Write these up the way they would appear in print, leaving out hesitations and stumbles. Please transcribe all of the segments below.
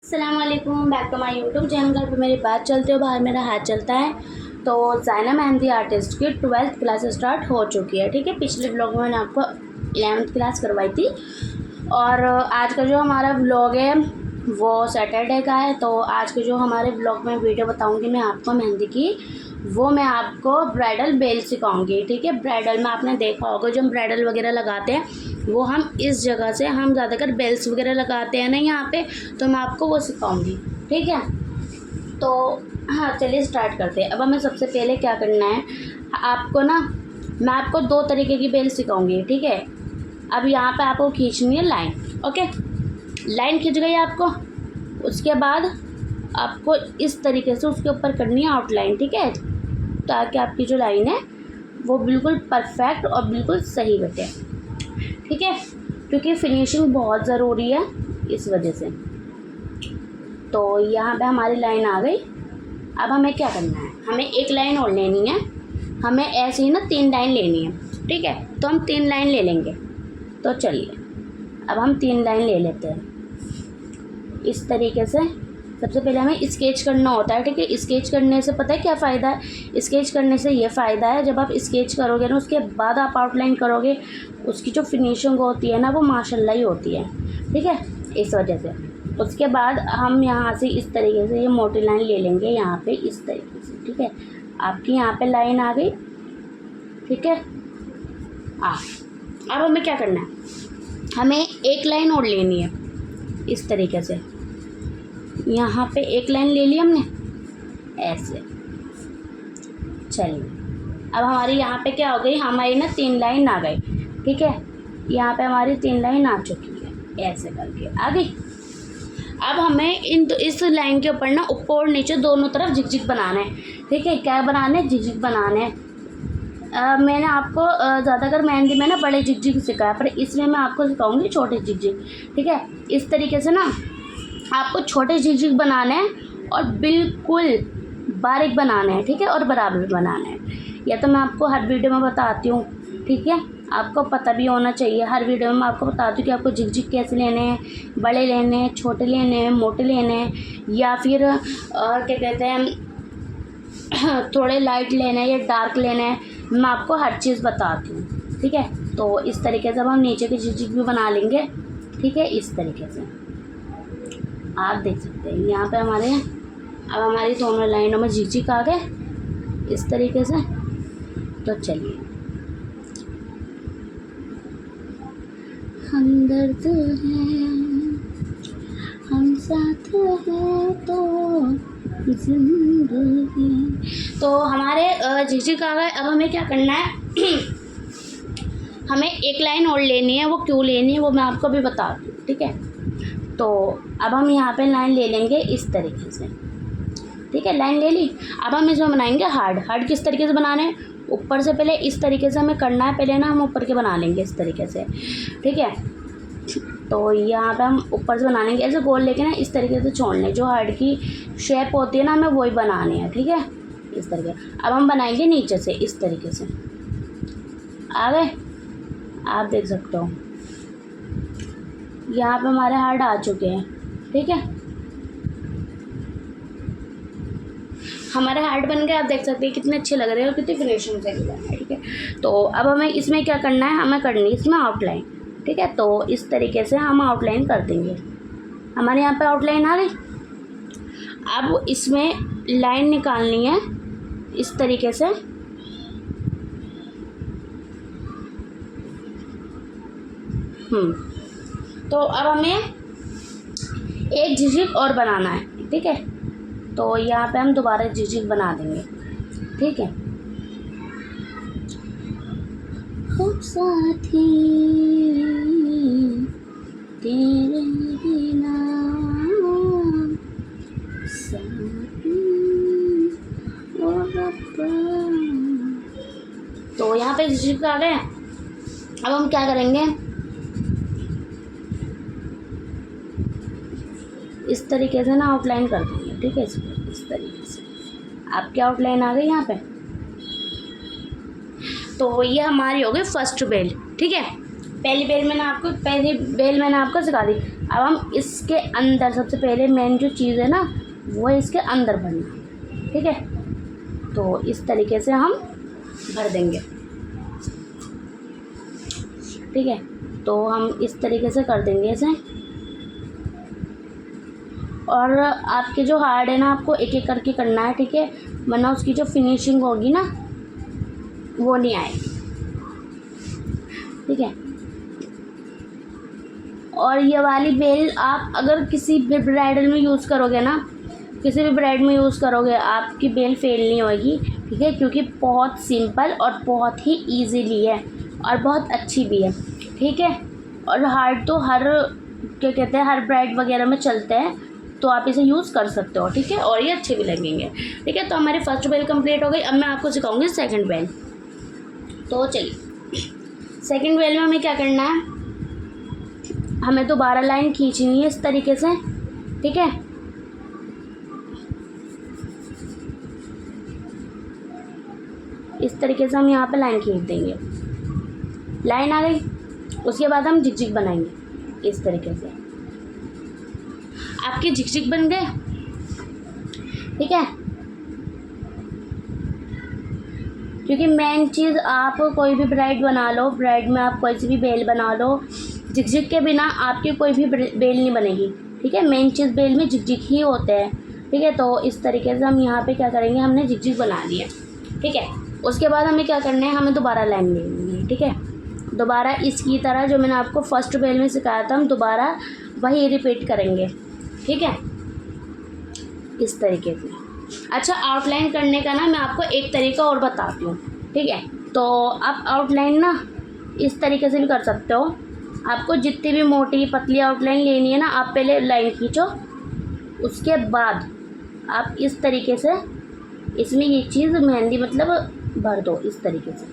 अस्सलामुअलैकुम, back to my YouTube channel. घर पर मेरी बात चलती है, बाहर मेरा हाथ चलता है। तो ज़ायना मेहंदी आर्टिस्ट की 12th क्लास स्टार्ट हो चुकी है। ठीक है, पिछले ब्लॉग में मैंने आपको 11th क्लास करवाई थी और आज का जो हमारा ब्लॉग है वो सैटरडे का है। तो आज के जो हमारे ब्लॉग में वीडियो बताऊंगी मैं आपको मेहंदी की, वो मैं आपको ब्राइडल बेल सिखाऊंगी। ठीक है, ब्राइडल में आपने देखा होगा जो हम ब्राइडल वगैरह लगाते हैं वो हम इस जगह से हम ज़्यादातर बेल्स वगैरह लगाते हैं ना यहाँ पे, तो मैं आपको वो सिखाऊंगी। ठीक है, तो हाँ चलिए स्टार्ट करते हैं। अब हमें सबसे पहले क्या करना है, आपको ना मैं आपको 2 तरीके की बेल सिखाऊंगी। ठीक है, अब यहाँ पे आपको खींचनी है लाइन। ओके, लाइन खींच गई आपको, उसके बाद आपको इस तरीके से उसके ऊपर करनी है आउटलाइन। ठीक है, ताकि आपकी जो लाइन है वो बिल्कुल परफेक्ट और बिल्कुल सही बचे। ठीक है, क्योंकि फिनिशिंग बहुत ज़रूरी है इस वजह से। तो यहाँ पे हमारी लाइन आ गई। अब हमें क्या करना है, हमें एक लाइन और लेनी है। हमें ऐसे ही ना 3 लाइन लेनी है। ठीक है, तो हम 3 लाइन ले लेंगे। तो चलिए अब हम 3 लाइन ले लेते हैं इस तरीके से। सबसे पहले हमें स्केच करना होता है। ठीक है, स्केच करने से पता है क्या फ़ायदा है, स्केच करने से ये फ़ायदा है जब आप स्केच करोगे ना उसके बाद आप आउटलाइन करोगे, उसकी जो फिनिशिंग होती है ना वो माशाल्लाह ही होती है। ठीक है, इस वजह से उसके बाद हम यहाँ से इस तरीके से ये मोटी लाइन ले लेंगे यहाँ पे इस तरीके से। ठीक है, आपकी यहाँ पे लाइन आ गई। ठीक है, अब हमें क्या करना है, हमें एक लाइन और लेनी है इस तरीके से। यहाँ पे एक लाइन ले ली हमने ऐसे। चलिए अब हमारी यहाँ पे क्या हो गई, हमारी ना 3 लाइन आ गई। ठीक है, यहाँ पे हमारी 3 लाइन आ चुकी है, ऐसे करके आ गई। अब हमें इस लाइन के ऊपर ना ऊपर और नीचे दोनों तरफ झिकझिक बनाना है। ठीक है, क्या बनाना है, झिकझिक बनाना है। मैंने आपको ज़्यादातर मेहंदी में ना बड़े झिकझिक सिखाया, पर इसमें मैं आपको सिखाऊंगी छोटे झिकझिक। ठीक है, इस तरीके से ना आपको छोटे झिकझिक बनाने हैं और बिल्कुल बारीक बनाने हैं। ठीक है, और बराबर बनाना है। या तो मैं आपको हर वीडियो में बताती हूँ। ठीक है, आपको पता भी होना चाहिए। हर वीडियो में मैं आपको बताती हूँ कि आपको झिकझिक कैसे लेने हैं, बड़े लेने हैं, छोटे लेने हैं, मोटे लेने हैं, या फिर क्या कहते हैं थोड़े लाइट लेने हैं या डार्क लेने हैं। मैं आपको हर चीज़ बताती हूँ। ठीक है, तो इस तरीके से अब हम नीचे की झिकझिक भी बना लेंगे। ठीक है, इस तरीके से आप देख सकते हैं यहाँ पे हमारे अब हमारी दोनों लाइनों में झिकझिक आ गए इस तरीके से। तो चलिए, हम दर्द हैं हम साथ हैं तो जिंदगी। तो हमारे झिकझिक आ गए। अब हमें क्या करना है हमें एक लाइन और लेनी है। वो क्यों लेनी है वो मैं आपको अभी बता दूँ। ठीक है, तो अब हम यहाँ पे लाइन ले लेंगे इस तरीके से। ठीक है, लाइन ले ली। अब हम इसमें बनाएंगे हार्ड किस तरीके से बनाने हैं, ऊपर से पहले इस तरीके से हमें करना है। पहले ना हम ऊपर के बना लेंगे इस तरीके से। ठीक है, तो यहाँ पे हम ऊपर से बना लेंगे ऐसे गोल, लेके ना इस तरीके से छोड़ने, जो हार्ड की शेप होती है ना हमें वही बनानी है। ठीक है, इस तरीके। अब हम बनाएंगे नीचे से इस तरीके से। आ गए, आप देख सकते हो यहाँ पे हमारे हार्ड आ चुके हैं। ठीक है, हमारे हार्ड बन गए। आप देख सकते हैं कितने अच्छे लग रहे हैं और कितनी फिनिशिंग से लग रहे हैं। ठीक है, तो अब हमें इसमें क्या करना है, हमें करनी है इसमें आउटलाइन। ठीक है, तो इस तरीके से हम आउटलाइन कर देंगे। हमारे यहाँ पे आउटलाइन आ गई। अब इसमें लाइन निकालनी है इस तरीके से। तो अब हमें एक झिझिक और बनाना है। ठीक है, तो यहाँ पे हम दोबारा झिझिक बना देंगे। ठीक है, खूब साथी तेरे बिना साथी ओ रब्बा। तो यहाँ पे झिझिक आ गए। अब हम क्या करेंगे, इस तरीके से ना आउटलाइन कर देंगे। ठीक है, इस तरीके से आपकी आउटलाइन आ गई यहाँ पे। तो ये हमारी हो गई फर्स्ट बेल। ठीक है, पहली बेल मैंने आपको सिखा दी। अब हम इसके अंदर सबसे पहले मेन जो चीज़ है ना वो है इसके अंदर भरना, ठीक है। तो इस तरीके से हम भर देंगे, ठीक है। तो हम इस तरीके से कर देंगे इसे। और आपके जो हार्ड है ना आपको एक एक करके करना है, ठीक है, वरना उसकी जो फिनिशिंग होगी ना वो नहीं आएगी, ठीक है। और ये वाली बेल आप अगर किसी भी ब्राइडल में यूज़ करोगे ना, किसी भी ब्राइड में यूज़ करोगे, आपकी बेल फेल नहीं होगी, ठीक है, क्योंकि बहुत सिंपल और बहुत ही ईजीली है और बहुत अच्छी भी है, ठीक है। और हार्ड तो हर क्या कहते हैं हर ब्राइड वगैरह में चलते हैं, तो आप इसे यूज़ कर सकते हो, ठीक है, और ये अच्छे भी लगेंगे, ठीक है। तो हमारी फर्स्ट बेल कंप्लीट हो गई। अब मैं आपको सिखाऊंगी सेकंड बेल। तो चलिए, सेकंड बेल में हमें क्या करना है, हमें दोबारा लाइन खींचनी है इस तरीके से, ठीक है। इस तरीके से हम यहाँ पे लाइन खींच देंगे, लाइन आ गई। उसके बाद हम झिकझिक बनाएंगे इस तरीके से, आपके झिकझिक बन गए, ठीक है। क्योंकि मेन चीज़ आप कोई भी ब्राइड बना लो, ब्राइड में आप कोई सी भी बेल बना लो, झिकझिक के बिना आपकी कोई भी बेल नहीं बनेगी, ठीक है। मेन चीज़ बेल में झिकझिक ही होते हैं, ठीक है। तो इस तरीके से हम यहाँ पे क्या करेंगे, हमने झिकझिक बना लिया, ठीक है। उसके बाद हमें क्या करना है, हमें दोबारा लाइन लेनी है, ठीक है। दोबारा इसकी तरह जो मैंने आपको फर्स्ट बेल में सिखाया था, हम दोबारा वही रिपीट करेंगे, ठीक है, इस तरीके से। अच्छा, आउटलाइन करने का ना मैं आपको एक तरीका और बताती हूँ, ठीक है। तो आप आउटलाइन ना इस तरीके से भी कर सकते हो। आपको जितनी भी मोटी पतली आउटलाइन लेनी है ना, आप पहले लाइन खींचो, उसके बाद आप इस तरीके से इसमें ये चीज़ मेहंदी मतलब भर दो इस तरीके से,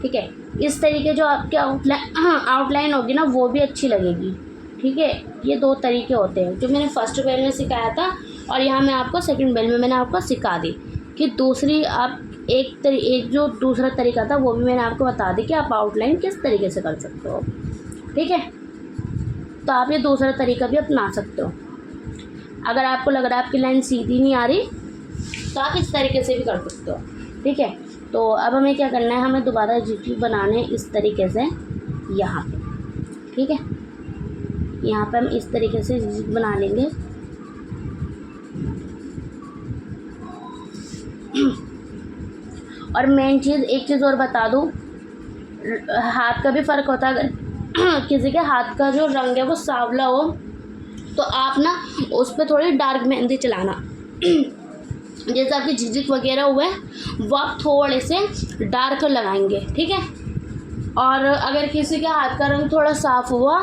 ठीक है। इस तरीके जो आपके आउटलाइन होगी ना वो भी अच्छी लगेगी, ठीक है। ये दो तरीके होते हैं जो मैंने फर्स्ट बेल में सिखाया था, और यहाँ मैं आपको सेकंड बेल में मैंने आपको सिखा दी कि दूसरी आप एक जो दूसरा तरीका था वो भी मैंने आपको बता दी कि आप आउटलाइन किस तरीके से कर सकते हो, ठीक है। तो आप ये दूसरा तरीका भी अपना सकते हो। अगर आपको लग रहा है आपकी लाइन सीधी नहीं आ रही तो आप इस तरीके से भी कर सकते हो, ठीक है। तो अब हमें क्या करना है, हमें दोबारा झिकझिक बनाने इस तरीके से यहाँ पे, ठीक है। यहाँ पे हम इस तरीके से झिकझिक बना लेंगे। और मेन चीज़ एक चीज़ और बता दूँ, हाथ का भी फ़र्क होता है। अगर किसी के हाथ का जो रंग है वो सांवला हो तो आप ना उस पर थोड़ी डार्क मेहंदी चलाना। जैसे आपकी झिकझिक वगैरह हुए वो आप थोड़े से डार्क लगाएंगे, ठीक है। और अगर किसी के हाथ का रंग थोड़ा साफ़ हुआ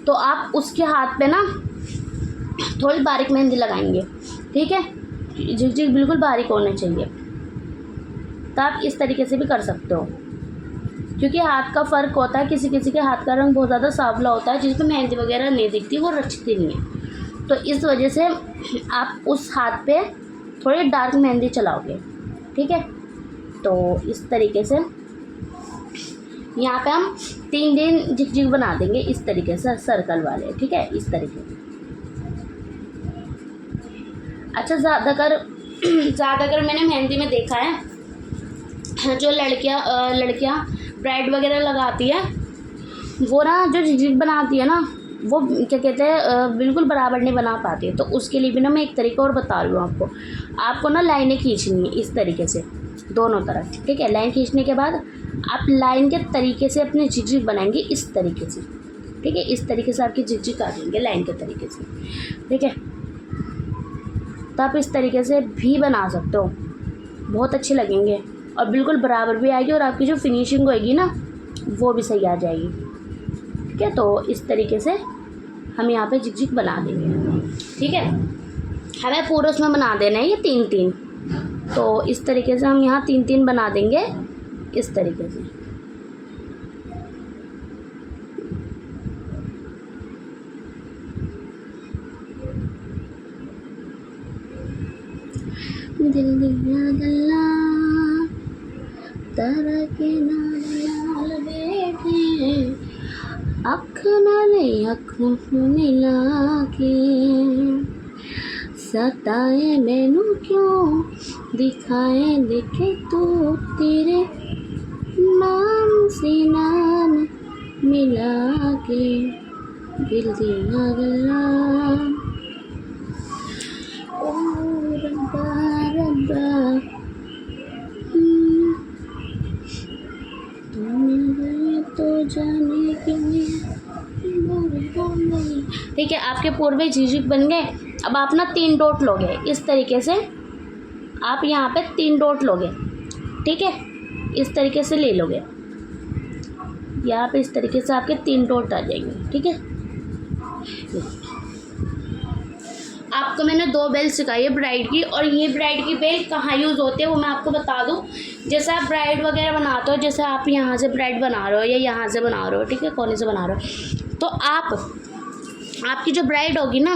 तो आप उसके हाथ पे ना थोड़ी बारीक मेहंदी लगाएंगे, ठीक है। झिकझिक बिल्कुल बारीक होने चाहिए। तो आप इस तरीके से भी कर सकते हो, क्योंकि हाथ का फ़र्क होता है। किसी किसी के हाथ का रंग बहुत ज़्यादा सांवला होता है जिसमें मेहंदी वगैरह नहीं दिखती, वो रचती नहीं है। तो इस वजह से आप उस हाथ पे थोड़ी डार्क मेहंदी चलाओगे, ठीक है। तो इस तरीके से यहाँ पे हम 3 दिन झिकझिक बना देंगे इस तरीके से सर्कल वाले, ठीक है, इस तरीके से। अच्छा, ज़्यादातर मैंने मेहंदी में देखा है जो लड़कियाँ ब्राइड वगैरह लगाती है वो ना जो झिकझिक बनाती है ना वो क्या कहते हैं बिल्कुल बराबर नहीं बना पाती है। तो उसके लिए भी ना मैं एक तरीका और बता रही हूँ आपको ना लाइनें खींचनी है इस तरीके से दोनों तरफ, ठीक है। लाइन खींचने के बाद आप लाइन के तरीके से अपने झिकझिक बनाएंगे इस तरीके से, ठीक है। इस तरीके से आपकी झिकझिक आ जाएंगे लाइन के तरीके से, ठीक है। तो आप इस तरीके से भी बना सकते हो, बहुत अच्छे लगेंगे और बिल्कुल बराबर भी आएगी और आपकी जो फिनिशिंग होएगी ना वो भी सही आ जाएगी, ठीक है। तो इस तरीके से हम यहाँ पे झिकझिक बना देंगे, ठीक है। हमें पूरा उसमें बना देना है ये 3-3। तो इस तरीके से हम यहाँ 3-3 बना देंगे इस तरीके से। दिल दिया गल्ला तारा के नाल बैठे अख देखना ले अखों मिला के, सताए मैनू क्यों दिखाए देखे तू, तेरे नाम से नाम मिला के, दिल दिया गला। ओ रब्बा रब्बा, तो जाने क्यों। ठीक है, आपके पूर्वे झिझक बन गए। अब आप ना 3 डॉट लोगे इस तरीके से, आप यहाँ पे 3 डॉट लोगे, ठीक है, इस तरीके से ले लोगे, यहाँ पे इस तरीके से आपके 3 डॉट आ जाएंगे, ठीक है। आपको मैंने 2 बेल सिखाई है ब्राइड की, और ये ब्राइड की बेल कहाँ यूज़ होती है वो मैं आपको बता दूँ। जैसे आप ब्राइड वगैरह बनाते हो, जैसे आप यहाँ से ब्राइड बना रहे हो या यहाँ से बना रहे हो, ठीक है, कोने से बना रहे हो, तो आपकी जो ब्राइड होगी ना,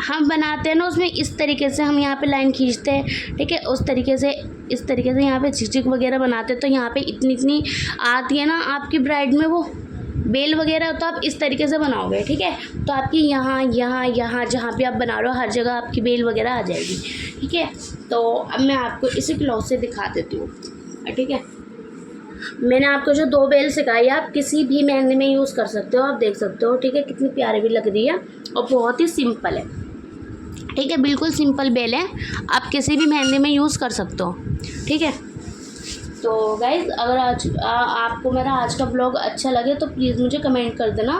हम बनाते हैं ना उसमें इस तरीके से हम यहाँ पे लाइन खींचते हैं, ठीक है, उस तरीके से इस तरीके से यहाँ पे झिझक वगैरह बनाते हैं, तो यहाँ पे इतनी आती है ना आपकी ब्राइड में वो बेल वगैरह, तो आप इस तरीके से बनाओगे, ठीक है। तो आपकी यहाँ जहाँ भी आप बना रहे हो हर जगह आपकी बेल वगैरह आ जाएगी, ठीक है। तो अब मैं आपको इसी क्लॉथ से दिखा देती हूँ, ठीक है। मैंने आपको जो 2 बेल सिखाई आप किसी भी मेहंदी में यूज़ कर सकते हो, आप देख सकते हो, ठीक है, कितनी प्यारी भी लग रही है और बहुत ही सिंपल है, ठीक है, बिल्कुल सिंपल बेल है, आप किसी भी मेहंदी में यूज़ कर सकते हो, ठीक है। तो गाइज़, अगर आपको मेरा आज का ब्लॉग अच्छा लगे तो प्लीज़ मुझे कमेंट कर देना,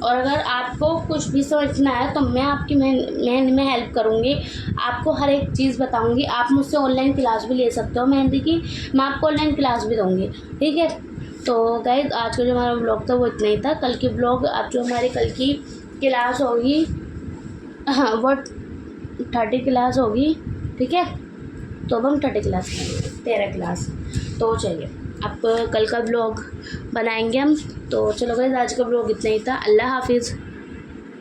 और अगर आपको कुछ भी समझ में आया तो मैं आपकी मेहंदी में हेल्प करूँगी, आपको हर एक चीज़ बताऊँगी। आप मुझसे ऑनलाइन क्लास भी ले सकते हो मेहंदी की, मैं आपको ऑनलाइन क्लास भी दूँगी, ठीक है। तो गाइज़, आज का जो हमारा ब्लॉग था वो इतना ही था। कल की ब्लॉग आप जो हमारी कल की क्लास होगी, हाँ, वो 30 क्लास होगी, ठीक है, तो अब हम 30 क्लास करेंगे, 13 क्लास। तो चलिए, अब कल का ब्लॉग बनाएंगे हम। तो चलो गाइस, आज का ब्लॉग इतना ही था। अल्लाह हाफिज़।